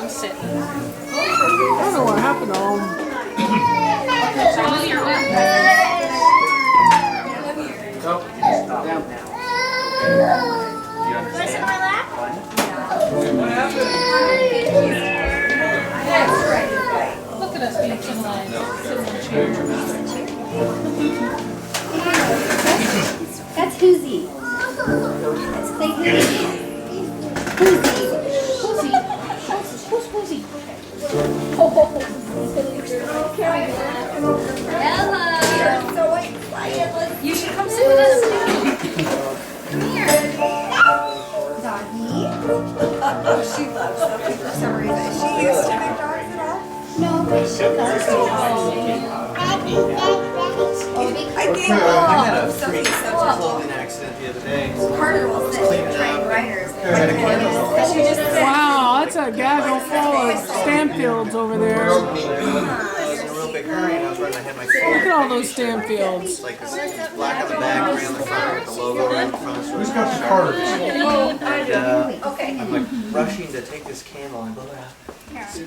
I'm sitting. I don't know what happened to them. Look at us being civilized. Sitting on chairs. That's Hoosie. That's Clay Hoosie. Hoosie. Who's Hoosie? Oh, hello. So excited. You should come sit with us. Come here. Doggy. She loves them for some reason. She used to have dogs at all? No, but she loves I think I had a freak clothing accident the other day. Carter will sit and train riders. Wow, that's a gaggle full of Stanfields over there. I was in a real big hurry and I was running. I had my Look phone. at all those Stanfields. It's like this black on the back, gray on the front, with the logo right in the front. So Who's got the cards? and I'm like rushing to take this candle and blow it out. It's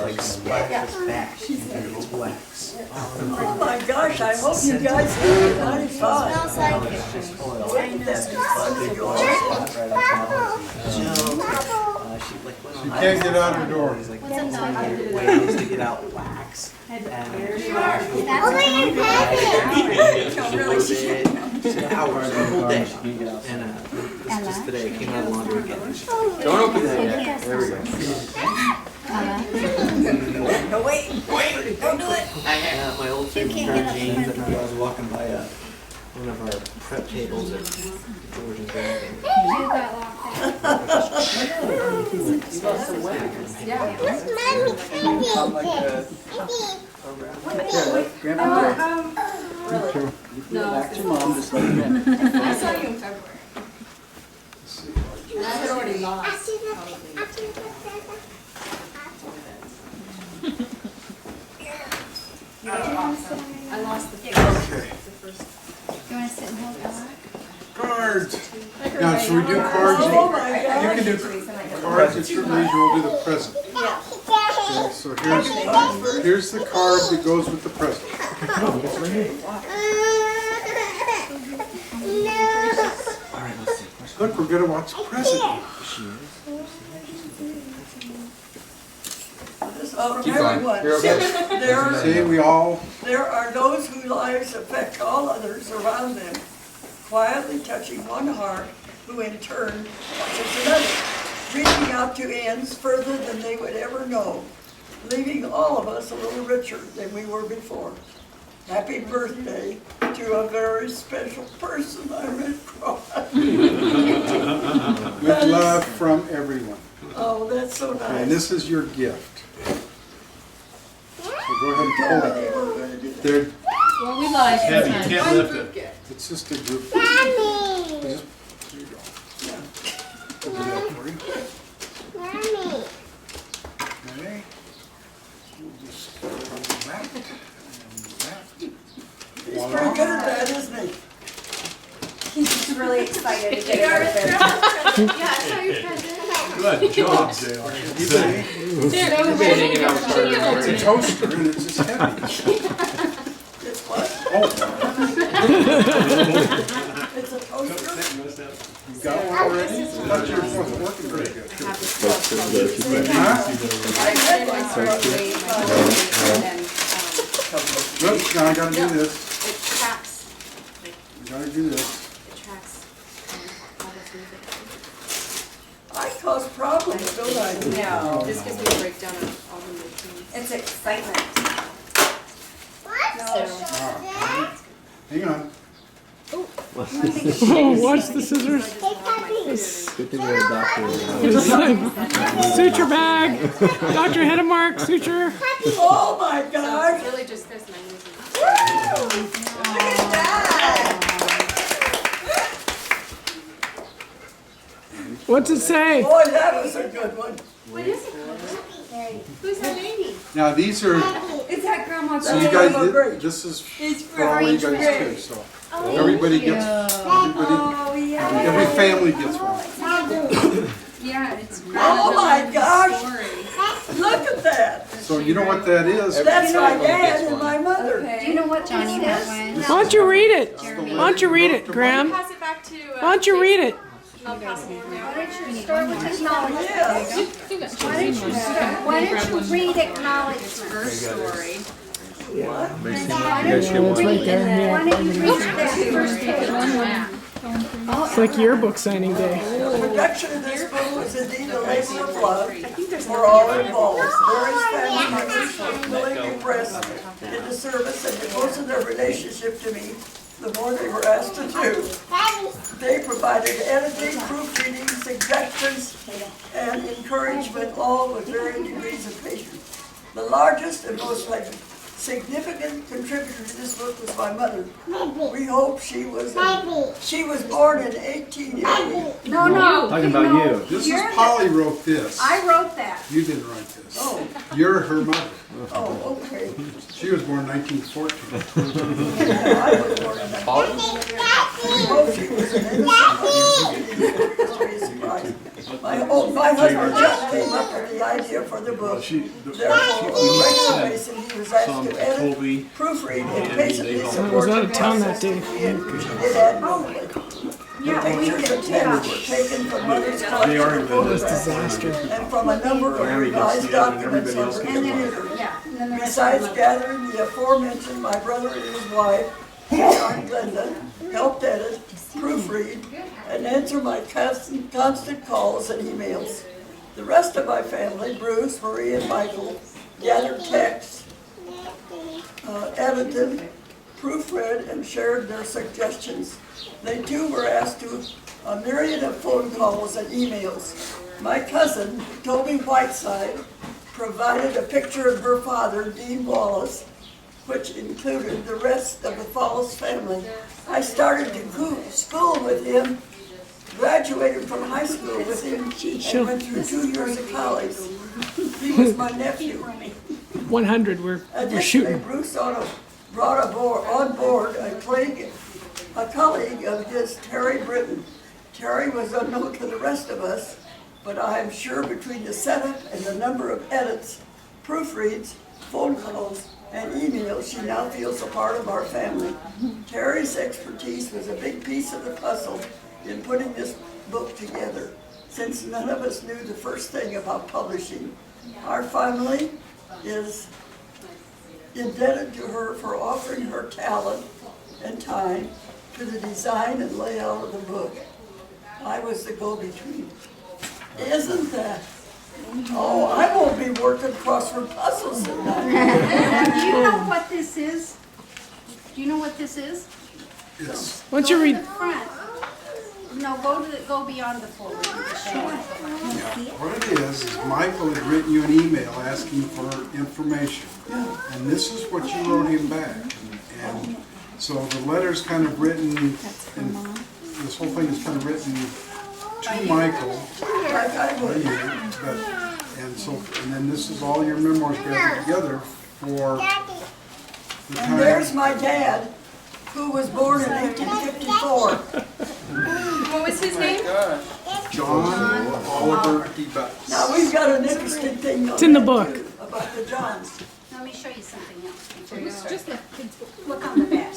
like splash this back. It's wax. Oh my gosh, I hope you guys do it. 95. Smells like it. It's just oil. I know. That's just big oil spot right on top. She like went on. You can't get out the door. He's like, What's up, dog? ways to get out wax. And That's hours the whole day. And this just today came out of laundry again. Don't open that yet. There we go. No, wait. Don't do it. My old favorite pair of jeans. I remember I was walking by one of our prep tables at George and Dragon. You got locked Back to mom, just let it in. I saw you in February. And I had already lost. I lost the first. You want to sit and hold Ella? Cards. Now, should we do cards? Oh my You gosh. can do cards, it's your leisure, we'll do the present. Okay, so here's the card that goes with the present. Look, we're gonna watch the present. Everyone. Here, okay. There, See, we all, there are those whose lives affect all others around them, quietly touching one heart, who in turn touches another, reaching out to ends further than they would ever know, leaving all of us a little richer than we were before. Happy birthday to a very special person, I'm in with love from everyone. Oh, that's so And nice. this is your gift. So go ahead and pull it. We're gonna do that. There, Well, we lied. Heavy, sometimes. you can't lift it. It's just a group. Just, there you go. I'll do that for you. Okay. We'll just go back and that. He's pretty good at that, isn't he? He's just really excited to get it there. Yeah, I saw your present. Good job, Dale. It's a toaster and it's just heavy. It's what? Oh, It's a toaster? you got one already? I thought you were working very good. I had one for and Oops, now I gotta do this. it tracks. I gotta do this. It tracks. All the music. I cause problems, don't I? No, this gives me a breakdown of all the routines. It's excitement. Hang on. Oh, watch the scissors. Good thing we have a doctor. Suture bag. Doctor hit a mark. Suture. Oh my gosh! It's really just this and I'm using it. Look at that! What's it say? Boy, that was a good one. What is it? Who's that baby? Now these are, It's that grandma. so you guys, this is for all you guys too, so. Everybody gets, Oh, yeah. every family gets one. Yeah, it's. Oh my gosh. Story. Look at that. So you know what that is? That's my dad and my mother. Do you know what Johnny that one? Why don't you read it? Why don't you read it, Graham? Pass it back to. Why don't you read it? I'll pass it over now. Why don't you start with acknowledgement? Yes. Why don't you read acknowledgement? First story. Why don't you read it? Why don't you read that first page? It's like yearbook signing day. The production of this book was indeed a labor of love for all involved. Various family members were willingly pressed into service and the closer their relationship to me, the more they were asked to do. They provided editing, proofreading, suggestions, and encouragement, all with varying degrees of patience. The largest and most significant contributor to this book was my mother. We hope she was born in 1880. No. Talking about you. This is Polly wrote this. I wrote that. You didn't write this. Oh, You're her mother. oh, okay. She was born 1914. I was born in 1980. We hope she was an innocent. My husband just came up with the idea for the book. Therefore, on a regular basis, he was asked to edit, proofread, and patiently I support was out the of town that process day. he did admirably. The pictures and text were taken from Mother's collection of photographs and from a number of revised documents on her computer. Besides gathering the aforementioned, my brother and his wife, Aunt Glenda, helped edit, proofread, and answer my constant calls and emails. The rest of my family, Bruce, Marie, and Michael, gathered texts, edited, proofread, and shared their suggestions. They too were asked to a myriad of phone calls and emails. My cousin, Toby Whiteside, provided a picture of her father, Dean Wallace, which included the rest of the Wallace family. I started to school with him, graduated from high school with him, and went through 2 years of college. He was my nephew. 100, we're Additionally, shooting. Bruce brought on board a colleague of his, Terry Britton. Terry was unknown to the rest of us, but I am sure between the setup and the number of edits, proofreads, phone calls, and emails, she now feels a part of our family. Terry's expertise was a big piece of the puzzle in putting this book together, since none of us knew the first thing about publishing. Our family is indebted to her for offering her talent and time to the design and layout of the book. I was the go-between. Isn't that? Oh, I won't be working crossword puzzles tonight. Do you know what this is? Do you know what this is? It's, Why don't you read? Front. No, go beyond the folder. what it is Michael had written you an email asking for information. And this is what you wrote him back. And so the letter's kind of written, and this whole thing is kind of written to Michael. And then this is all your memoirs gathered together for the And time. there's my dad, who was born in 1854. What was his name? John Oliver D. Butts. Now, we've got an interesting thing It's in the that, book. too, about the Johns. Let me show you something else. Look on the back.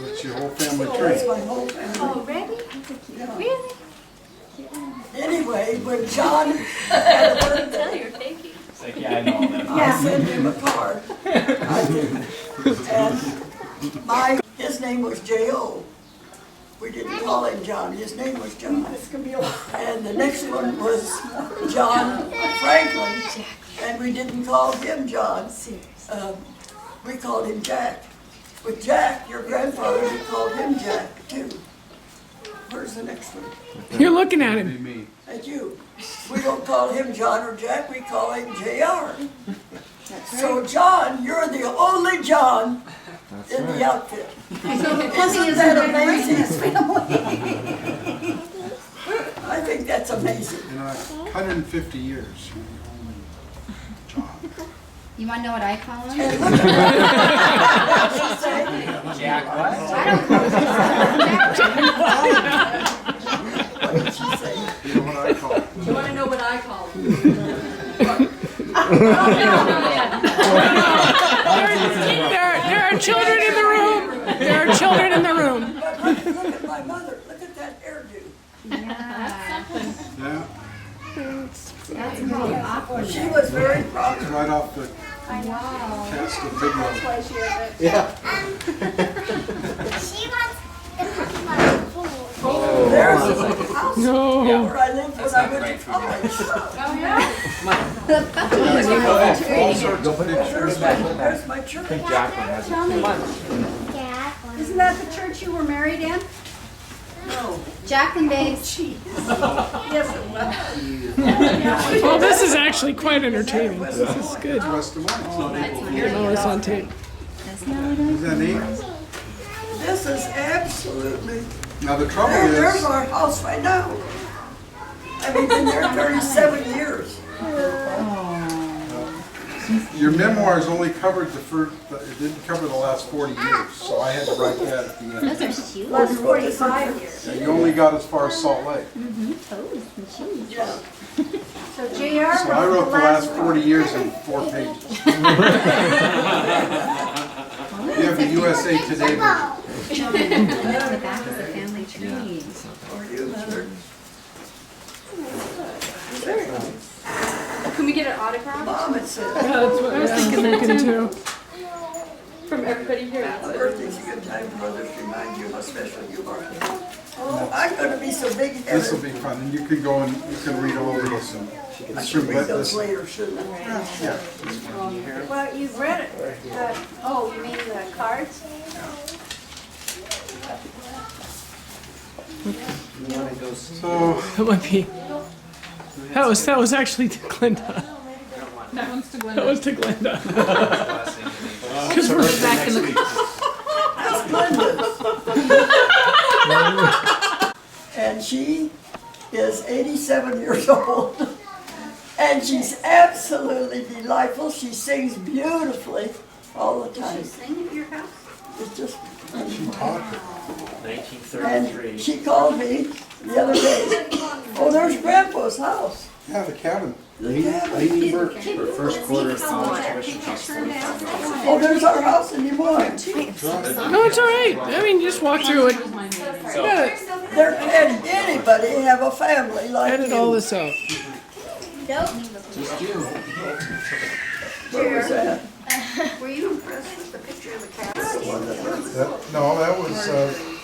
That's your whole family That's tree. my whole family. Oh, ready? Yeah. Really? Anyway, when John had a birthday, You're taking. It's like, yeah, I know all that. I sent him a card. I did. And his name was J.O. We didn't call him John, his name was John. And the next one was John Franklin, and we didn't call him John. We called him Jack. With Jack, your grandfather, we called him Jack too. Where's the next one? You're looking at him. At you. We don't call him John or Jack, we call him J.R. So John, you're the only John in the outfit. Isn't that amazing? I think that's amazing. In 150 years. John. You want to know what I call him? And look at what she said. Jack, what? I don't call him Jack. What did she say? You know what I call it? You wanna know what I call it? There are children in the room. There are children in the room. But look at my mother, look at that hairdo. That's something. Yeah, That's really awkward. She was very proud. it's right off the Wow. cast of big one. Why she has it. Yeah. She wants the Pokemon food. There's a house No. where I lived when I went to college. Oh, yeah? All sorts of pictures. There's my church. Tell me, Yeah. isn't that the church you were married in? No. Jack and Dave's. Yes, it was. Oh, this is actually quite entertaining. This is good. West Des Moines. Oh, it's on tape. Isn't that neat? This is absolutely, Now the trouble there's is, our house right now. I've been there 37 years. your memoirs only covered the first, it didn't cover the last 40 years, so I had to write that at the end. Those are cute. Last 45 years. And you only got as far as Salt Lake. Toes and shoes. Yeah. So JR So I wrote the last 40 years in 4 pages. You have the USA Today version. The back is a family tree. Or you, Mother. Can we get an autograph Mom, it said, Yeah, that's what I was thinking too. from everybody here? my birthday's a good time for others to remind you how special you are. Oh, I'm gonna be so big This will headed. be fun, and you can go and you can read all of this. And I should read those later, shouldn't I? Yeah. Well, you've read it. Oh, you mean the cards? So, That might be. That was actually to Glenda. That one's to That Glenda. was to Glenda. Because we're back in the. And she is 87 years old. And she's absolutely delightful. She sings beautifully all the time. Sing at your house? It's just, she taught her. 1933. and she called me the other day. Oh, there's Grandpa's house. Yeah, the cabin. The cabin. Leaning Birch. First quarter college tuition costs $45. Oh, there's our house in Des Moines. No, it's all right. I mean, just walk through it. Yeah, There can anybody have a family like edit all you. this out. Where was that? Were you impressed with the picture of the cat? No, that was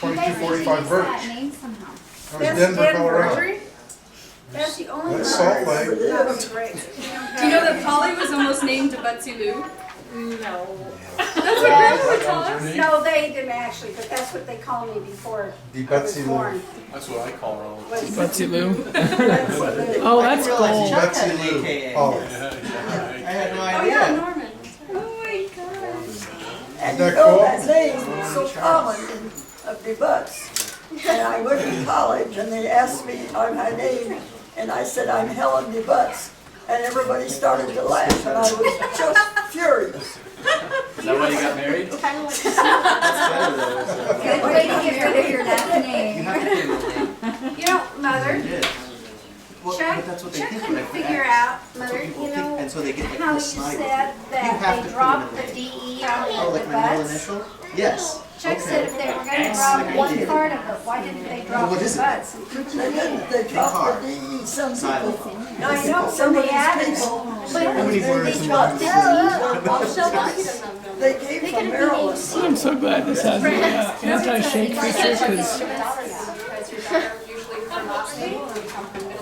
2245 Birch. That name somehow. That was Denver, Colorado. That's the only That's Salt Lake. That was great. Do you know that Polly was almost named to Butsy Lou? No. That's what Grandma would tell us. No, they didn't actually, but that's what they called me before The I was Betsy Lou. born. That's what I call her all the Was- Butsy Lou. That's what they- Oh, that's Realize gold. Chuck had Betsy an Lou. AKA. Oh, I had no Oh, yeah, idea. Norman. Oh my gosh. And Isn't you that know, cool? that name is so common in the Butts. And I went to college and they asked me on my name, and I said, I'm Helen DeButts. And everybody started to laugh, and I was just furious. Is that why you got married? Good way to get rid of your last You name. have to give it a name. You know, Mother, You did. Well, Chuck, but that's what they Chuck think couldn't when I put figure X. out, Mother, People you think- know, and so they get like how you the snide. said You have that to they put dropped them the in DE out Oh, of like the my middle butts. initial? Yes. Chuck said if they were gonna drop one part of it, why didn't they drop what the is it? butts? They dropped the DE, some Silent. people. I know, Some somebody of added these it. people, How many words they in dropped the one? DE. They came from Maryland. I'm so glad this has the anti-shake feature because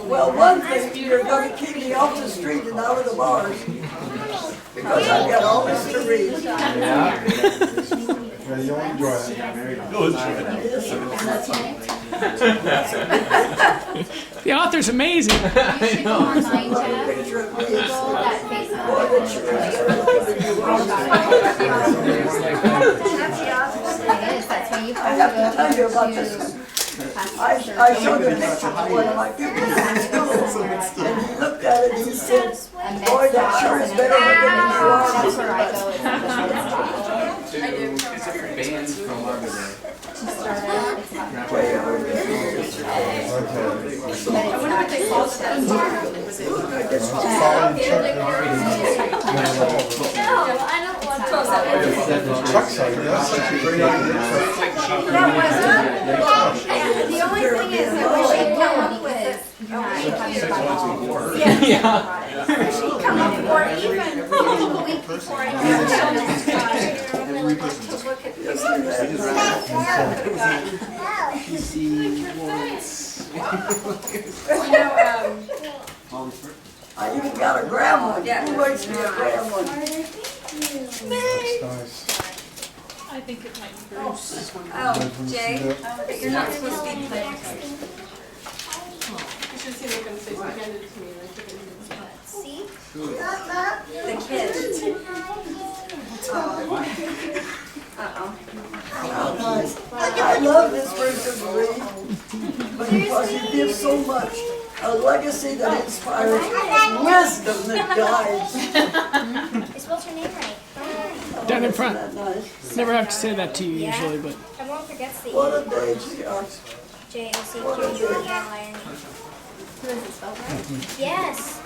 Well, one thing, you're gonna keep me off the street and out of the bars. Because I've got all this to read. yeah, you'll enjoy it. the author's amazing. You should go online, Jeff. Picture of me. Go that Facebook. Boy, that sure is It is, that's why you I have to tell you about to this one. I showed a picture to one of my pupils in school, and he looked at it and he said, boy, that sure is better looking than you are. I That's said, where I go. Bands from Labor Day. To start out, it's about way over there. wonder what they called that. The only thing is that when she'd come up with it, she'd come up, or even a week before I had it, I really like to look at this. I even got a grandma. Who likes me a grandma? Nice. I think it might be very. Oh, Jay, you're not supposed to be playing. You should see what I'm saying. She handed it to me and I took it. See? The kids. Uh-oh. I love this version of Lee because he gives so much. A legacy that inspires, wisdom that guides. I spelled your name right. Down in front. Isn't that nice? Never have to say that to you usually, but Everyone forgets the What a day she are. J-O-C-Q-U-E-L-I-N. Yes.